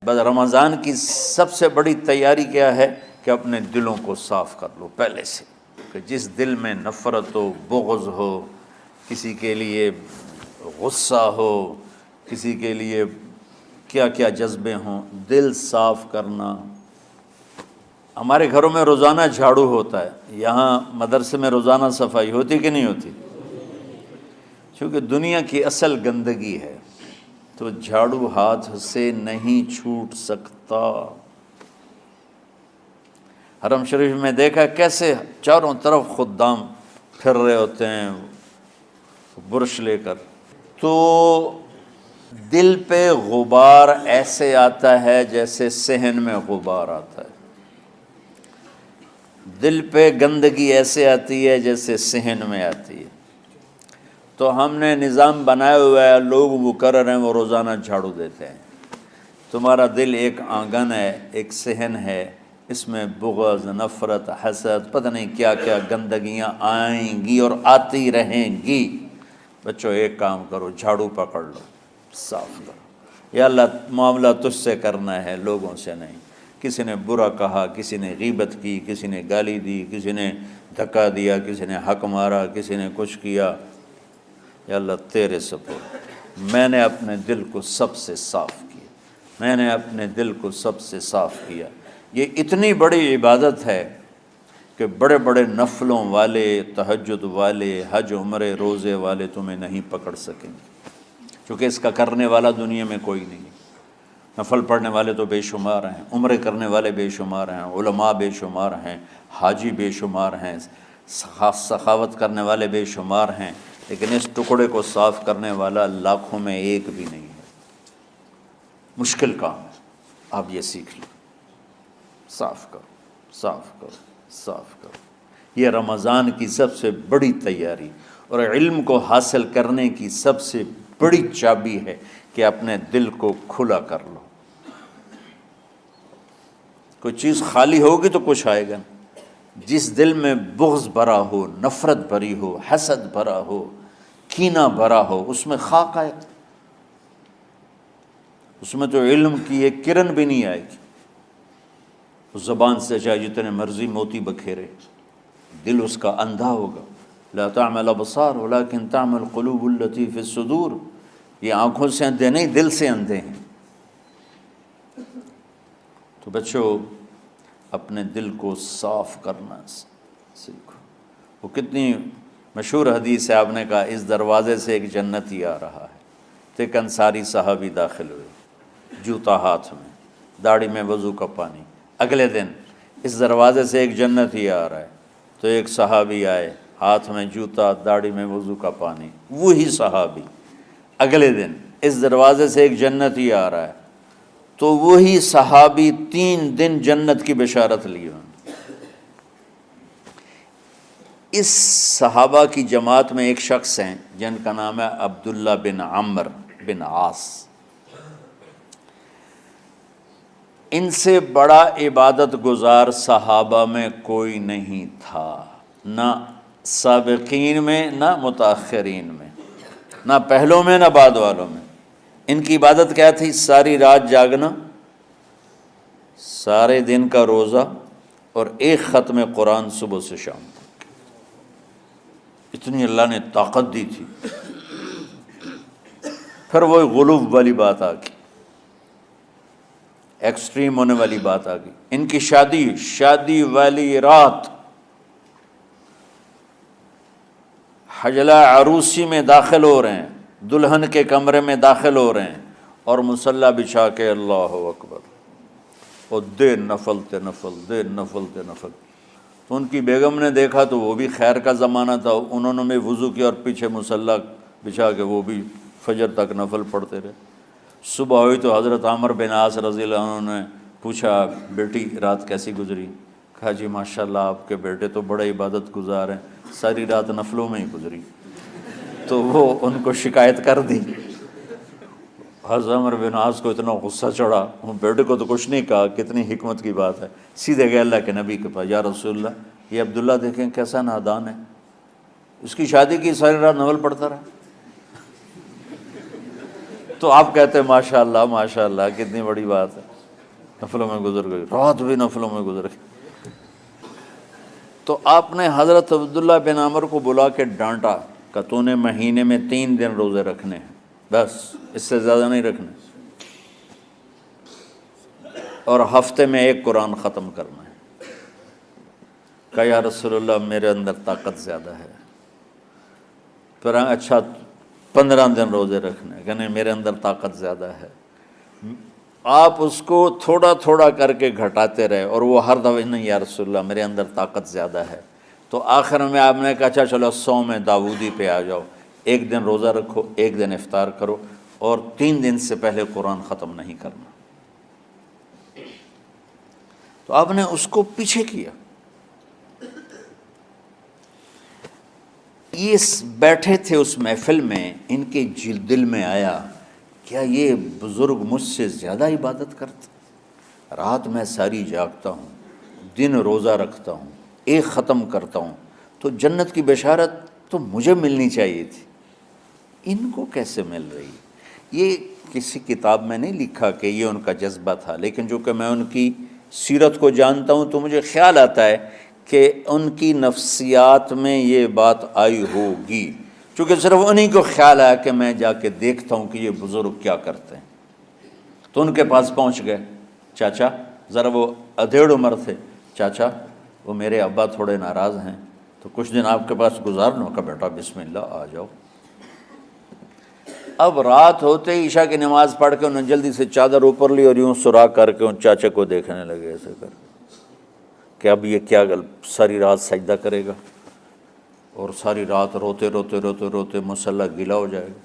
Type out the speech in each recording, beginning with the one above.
بس رمضان کی سب سے بڑی تیاری کیا ہے کہ اپنے دلوں کو صاف کر لو پہلے سے، کہ جس دل میں نفرت ہو، بغض ہو، کسی کے لیے غصہ ہو، کسی کے لیے کیا کیا جذبے ہوں، دل صاف کرنا۔ ہمارے گھروں میں روزانہ جھاڑو ہوتا ہے، یہاں مدرسے میں روزانہ صفائی ہوتی کہ نہیں ہوتی؟ چونکہ دنیا کی اصل گندگی ہے تو جھاڑو ہاتھ سے نہیں چھوٹ سکتا۔ حرم شریف میں دیکھا کیسے چاروں طرف خدام پھر رہے ہوتے ہیں برش لے کر، تو دل پہ غبار ایسے آتا ہے جیسے صحن میں غبار آتا ہے، دل پہ گندگی ایسے آتی ہے جیسے صحن میں آتی ہے۔ تو ہم نے نظام بنایا ہوا ہے، لوگ وہ کر رہے ہیں، وہ روزانہ جھاڑو دیتے ہیں۔ تمہارا دل ایک آنگن ہے، ایک صحن ہے، اس میں بغض، نفرت، حسد، پتہ نہیں کیا کیا گندگیاں آئیں گی اور آتی رہیں گی۔ بچوں ایک کام کرو، جھاڑو پکڑ لو، صاف کرو۔ یا اللہ معاملہ تجھ سے کرنا ہے، لوگوں سے نہیں۔ کسی نے برا کہا، کسی نے غیبت کی، کسی نے گالی دی، کسی نے دھکا دیا، کسی نے حق مارا، کسی نے کچھ کیا، یا اللہ تیرے سپرد میں نے اپنے دل کو سب سے صاف کیا، میں نے اپنے دل کو سب سے صاف کیا۔ یہ اتنی بڑی عبادت ہے کہ بڑے بڑے نفلوں والے، تہجد والے، حج عمرے روزے والے تمہیں نہیں پکڑ سکیں گے، چونکہ اس کا کرنے والا دنیا میں کوئی نہیں۔ نفل پڑھنے والے تو بے شمار ہیں، عمرے کرنے والے بے شمار ہیں، علماء بے شمار ہیں، حاجی بے شمار ہیں، سخاوت کرنے والے بے شمار ہیں، لیکن اس ٹکڑے کو صاف کرنے والا لاکھوں میں ایک بھی نہیں ہے۔ مشکل کام ہے، آپ یہ سیکھ لیں، صاف کرو، صاف کرو، صاف کرو۔ یہ رمضان کی سب سے بڑی تیاری اور علم کو حاصل کرنے کی سب سے بڑی چابی ہے کہ اپنے دل کو کھلا کر لو۔ کوئی چیز خالی ہوگی تو کچھ آئے گا۔ جس دل میں بغض بھرا ہو، نفرت بھری ہو، حسد بھرا ہو، کینہ بھرا ہو، اس میں خاک آئے گا، اس میں تو علم کی ایک کرن بھی نہیں آئے گی۔ اس زبان سے چاہے جتنے مرضی موتی بکھیرے، دل اس کا اندھا ہوگا۔ لا تعمى الابصار ولكن تعمى القلوب التي في الصدور۔ یہ آنکھوں سے اندھے نہیں، دل سے اندھے ہیں۔ تو بچوں اپنے دل کو صاف کرنا سیکھو۔ وہ کتنی مشہور حدیث ہے، آپ نے کہا اس دروازے سے ایک جنتی آ رہا ہے، تو ایک انصاری صحابی داخل ہوئے، جوتا ہاتھ میں، داڑھی میں وضو کا پانی۔ اگلے دن اس دروازے سے ایک جنتی آ رہا ہے، تو ایک صحابی آئے، ہاتھ میں جوتا، داڑھی میں وضو کا پانی۔ وہی صحابی اگلے دن اس دروازے سے ایک جنتی آ رہا ہے، تو وہی صحابی 3 دن جنت کی بشارت لی انہوں نے۔ اس صحابہ کی جماعت میں ایک شخص ہیں جن کا نام ہے عبداللہ بن عمرو بن عاص۔ ان سے بڑا عبادت گزار صحابہ میں کوئی نہیں تھا، نہ سابقین میں، نہ متاخرین میں، نہ پہلوں میں، نہ بعد والوں میں۔ ان کی عبادت کیا تھی؟ ساری رات جاگنا، سارے دن کا روزہ، اور ایک ختم قرآن صبح سے شام تک۔ اتنی اللہ نے طاقت دی تھی۔ پھر وہ غلو والی بات آ گئی، ایکسٹریم ہونے والی بات آ گئی۔ ان کی شادی والی رات حجلہ عروسی میں داخل ہو رہے ہیں، دلہن کے کمرے میں داخل ہو رہے ہیں، اور مصلی بچھا کے اللہ اکبر، اور دیر نفل تے نفل، دیر نفل تے نفل۔ تو ان کی بیگم نے دیکھا تو وہ بھی خیر کا زمانہ تھا، انہوں نے بھی وضو کیا اور پیچھے مصلی بچھا کے وہ بھی فجر تک نفل پڑھتے رہے۔ صبح ہوئی تو حضرت عمرو بن عاص رضی اللہ عنہ نے پوچھا، بیٹی رات کیسی گزری؟ کہا جی ماشاءاللہ آپ کے بیٹے تو بڑے عبادت گزار ہیں، ساری رات نفلوں میں ہی گزری۔ تو وہ ان کو شکایت کر دی۔ حضرت عمرو بن عاص کو اتنا غصہ چڑھا، وہ بیٹے کو تو کچھ نہیں کہا، کتنی حکمت کی بات ہے، سیدھے گئے اللہ کے نبی کے پاس، یا رسول اللہ یہ عبداللہ دیکھیں کیسا نادان ہے، اس کی شادی کی ساری رات نفل پڑھتا رہا۔ تو آپ کہتے ہیں ماشاء اللہ کتنی بڑی بات ہے، نفلوں میں گزر گئی، رات بھی نفلوں میں گزر گئی۔ تو آپ نے حضرت عبداللہ بن عمر کو بلا کے ڈانٹا کہ تو نے مہینے میں 3 دن روزے رکھنے ہیں، بس اس سے زیادہ نہیں رکھنے، اور ہفتے میں 1 قرآن ختم کرنا ہے۔ کہا یا رسول اللہ میرے اندر طاقت زیادہ ہے۔ پھر اچھا 15 دن روزے رکھنے، کہ نہیں میرے اندر طاقت زیادہ ہے۔ آپ اس کو تھوڑا تھوڑا کر کے گھٹاتے رہے، اور وہ ہر دفعہ نہیں یا رسول اللہ میرے اندر طاقت زیادہ ہے۔ تو آخر میں آپ نے کہا اچھا چلو صوم داؤدی پہ آ جاؤ، 1 دن روزہ رکھو، 1 دن افطار کرو، اور 3 دن سے پہلے قرآن ختم نہیں کرنا۔ تو آپ نے اس کو پیچھے کیا۔ یہ بیٹھے تھے اس محفل میں، ان کے دل میں آیا کیا یہ بزرگ مجھ سے زیادہ عبادت کرتا؟ رات میں ساری جاگتا ہوں، دن روزہ رکھتا ہوں، 1 ختم کرتا ہوں، تو جنت کی بشارت تو مجھے ملنی چاہیے تھی، ان کو کیسے مل رہی؟ یہ کسی کتاب میں نہیں لکھا کہ یہ ان کا جذبہ تھا، لیکن جو کہ میں ان کی سیرت کو جانتا ہوں تو مجھے خیال آتا ہے کہ ان کی نفسیات میں یہ بات آئی ہوگی، چونکہ صرف انہی کو خیال آیا کہ میں جا کے دیکھتا ہوں کہ یہ بزرگ کیا کرتے ہیں۔ تو ان کے پاس پہنچ گئے، چاچا ذرا، وہ ادھیڑ عمر تھے، چاچا وہ میرے ابا تھوڑے ناراض ہیں، تو کچھ دن آپ کے پاس گزارنا کا، بیٹا بسم اللہ آ جاؤ۔ اب رات ہوتے ہی عشاء کی نماز پڑھ کے انہوں نے جلدی سے چادر اوپر لی اور یوں سراغ کر کے ان چاچا کو دیکھنے لگے ایسے کر کہ اب یہ کیا ساری رات سجدہ کرے گا، اور ساری رات روتے روتے روتے روتے مصلی گیلا ہو جائے گا،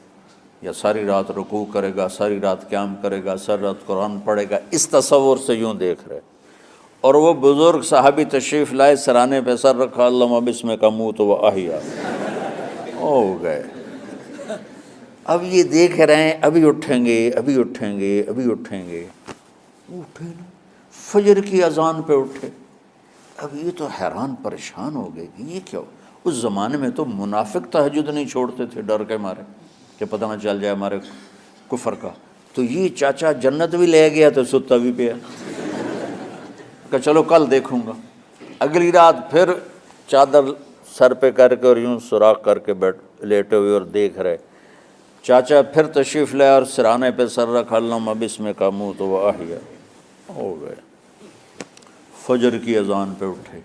یا ساری رات رکوع کرے گا، ساری رات قیام کرے گا، ساری رات قرآن پڑھے گا، اس تصور سے یوں دیکھ رہے۔ اور وہ بزرگ صحابی تشریف لائے، سرانے پہ سر رکھا، اللہم بسمک اموت و احیا، ہو گئے۔ اب یہ دیکھ رہے ہیں ابھی اٹھیں گے، ابھی اٹھیں گے، ابھی اٹھیں گے، اٹھے نا، فجر کی اذان پہ اٹھے۔ اب یہ تو حیران پریشان ہو گئے کہ یہ کیا ہو؟ اس زمانے میں تو منافق تہجد نہیں چھوڑتے تھے ڈر کے مارے کہ پتہ نہ چل جائے ہمارے کفر کا، تو یہ چاچا جنت بھی لے گیا تو ستا بھی پیا کہ چلو کل دیکھوں گا۔ اگلی رات پھر چادر سر پہ کر کے اور یوں سوراخ کر کے لیٹے ہوئے اور دیکھ رہے۔ چاچا پھر تشریف لے اور سرانے پہ سر رکھا، اللہم بسمک اموت و احیا، ہو گئے۔ فجر کی اذان پہ اٹھے،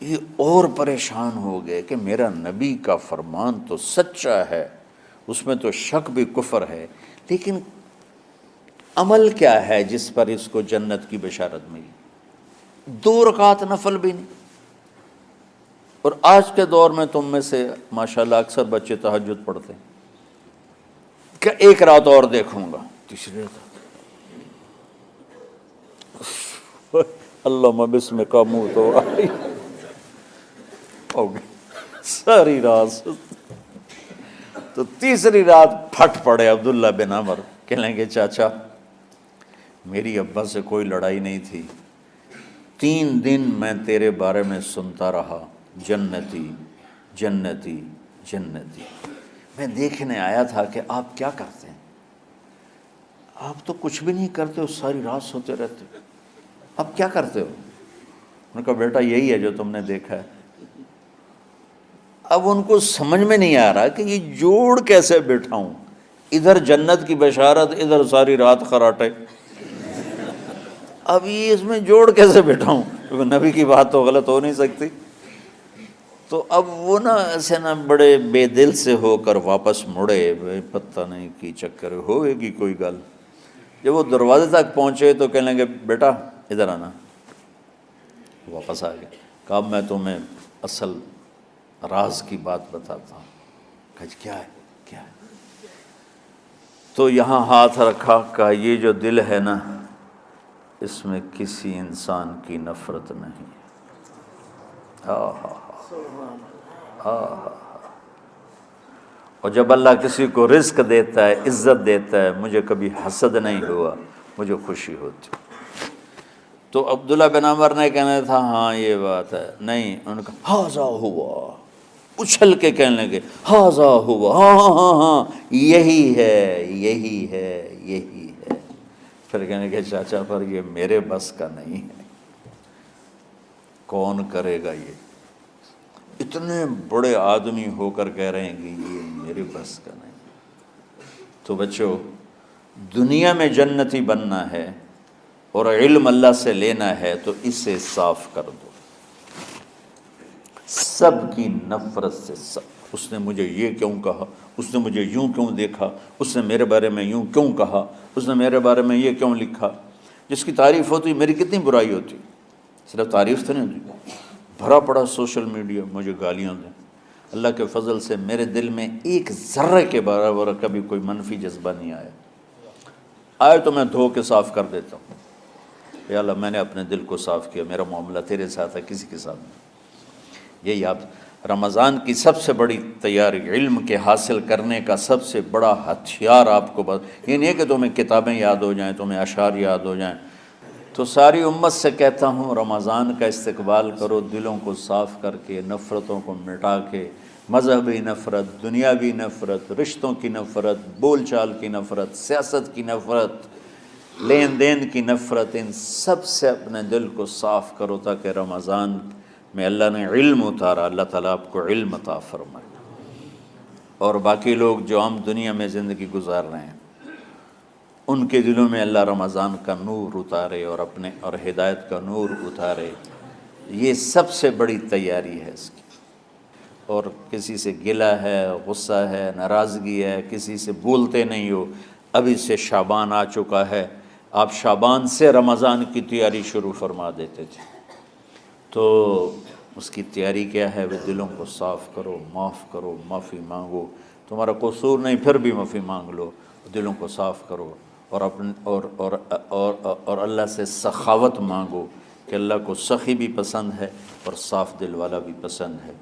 یہ اور پریشان ہو گئے کہ میرا نبی کا فرمان تو سچا ہے، اس میں تو شک بھی کفر ہے، لیکن عمل کیا ہے جس پر اس کو جنت کی بشارت ملی؟ 2 رکعت نفل بھی نہیں۔ اور آج کے دور میں تم میں سے ماشاءاللہ اکثر بچے تہجد پڑھتے ہیں کہ 1 رات اور دیکھوں گا، تیسری رات اللہم بسمک اموت و احیا، ہو گئی ساری رات۔ تو تیسری رات پھٹ پڑے عبداللہ بن عمر، کہنے گے چاچا میری ابا سے کوئی لڑائی نہیں تھی، 3 دن میں تیرے بارے میں سنتا رہا، جنتی جنتی جنتی۔ میں دیکھنے آیا تھا کہ آپ کیا کرتے ہیں، آپ تو کچھ بھی نہیں کرتے ہو، ساری رات سوتے رہتے ہو، اب کیا کرتے ہو؟ انہوں نے کہا بیٹا یہی ہے جو تم نے دیکھا ہے۔ اب ان کو سمجھ میں نہیں آ رہا کہ یہ جوڑ کیسے بٹھاؤں، ادھر جنت کی بشارت، ادھر ساری رات خراٹے، اب یہ اس میں جوڑ کیسے بٹھاؤں، کیونکہ نبی کی بات تو غلط ہو نہیں سکتی۔ تو اب وہ نا ایسے نا بڑے بے دل سے ہو کر واپس مڑے، پتہ نہیں کی چکر ہوئے گی کوئی گل۔ جب وہ دروازے تک پہنچے تو کہنے لگے بیٹا ادھر آنا، واپس آ گئے۔ کہا میں تمہیں اصل راز کی بات بتاتا ہوں۔ کہا کیا ہے کیا ہے؟ تو یہاں ہاتھ رکھا، کہا یہ جو دل ہے نا اس میں کسی انسان کی نفرت نہیں۔ اور جب اللہ کسی کو رزق دیتا ہے، عزت دیتا ہے، مجھے کبھی حسد نہیں ہوا، مجھے خوشی ہوتی۔ تو عبداللہ بن عمر نے کہنا تھا ہاں یہ بات ہے، نہیں، انہوں نے کہا ھذا ہوا، اچھل کے کہنے لگے ہاذا ہوا، ہاں ہاں ہاں ہاں یہی ہے یہی ہے یہی ہے۔ پھر کہنے لگے چاچا پر یہ میرے بس کا نہیں ہے، کون کرے گا یہ؟ اتنے بڑے آدمی ہو کر کہہ رہے ہیں کہ یہ میرے بس کا نہیں۔ تو بچوں، دنیا میں جنتی بننا ہے اور علم اللہ سے لینا ہے تو اسے صاف کر دو، سب کی نفرت سے۔ سب، اس نے مجھے یہ کیوں کہا، اس نے مجھے یوں کیوں دیکھا، اس نے میرے بارے میں یوں کیوں کہا، اس نے میرے بارے میں یہ کیوں لکھا۔ جس کی تعریف ہوتی میری کتنی برائی ہوتی، صرف تعریف تو نہیں ہوتی، بھرا پڑا سوشل میڈیا مجھے گالیاں دیں۔ اللہ کے فضل سے میرے دل میں ایک ذرے کے برابر کبھی کوئی منفی جذبہ نہیں آیا، آئے تو میں دھو کے صاف کر دیتا ہوں، یا اللہ میں نے اپنے دل کو صاف کیا، میرا معاملہ تیرے ساتھ ہے، کسی کے ساتھ نہیں۔ یہی آپ رمضان کی سب سے بڑی تیاری، علم کے حاصل کرنے کا سب سے بڑا ہتھیار آپ کو یہ نہیں ہے کہ تمہیں کتابیں یاد ہو جائیں، تمہیں اشعار یاد ہو جائیں۔ تو ساری امت سے کہتا ہوں رمضان کا استقبال کرو دلوں کو صاف کر کے، نفرتوں کو مٹا کے، مذہبی نفرت، دنیاوی نفرت، رشتوں کی نفرت، بول چال کی نفرت، سیاست کی نفرت، لین دین کی نفرت، ان سب سے اپنے دل کو صاف کرو تاکہ رمضان میں اللہ نے علم اتارا، اللہ تعالیٰ آپ کو علم عطا فرمائے، اور باقی لوگ جو عام دنیا میں زندگی گزار رہے ہیں ان کے دلوں میں اللہ رمضان کا نور اتارے اور ہدایت کا نور اتارے۔ یہ سب سے بڑی تیاری ہے اس کی۔ اور کسی سے گلہ ہے، غصہ ہے، ناراضگی ہے، کسی سے بولتے نہیں ہو، ابھی سے شعبان آ چکا ہے، آپ شعبان سے رمضان کی تیاری شروع فرما دیتے تھے۔ تو اس کی تیاری کیا ہے؟ وہ دلوں کو صاف کرو، معاف کرو، معافی مانگو، تمہارا قصور نہیں پھر بھی معافی مانگ لو، دلوں کو صاف کرو، اور اللہ سے سخاوت مانگو کہ اللہ کو سخی بھی پسند ہے اور صاف دل والا بھی پسند ہے۔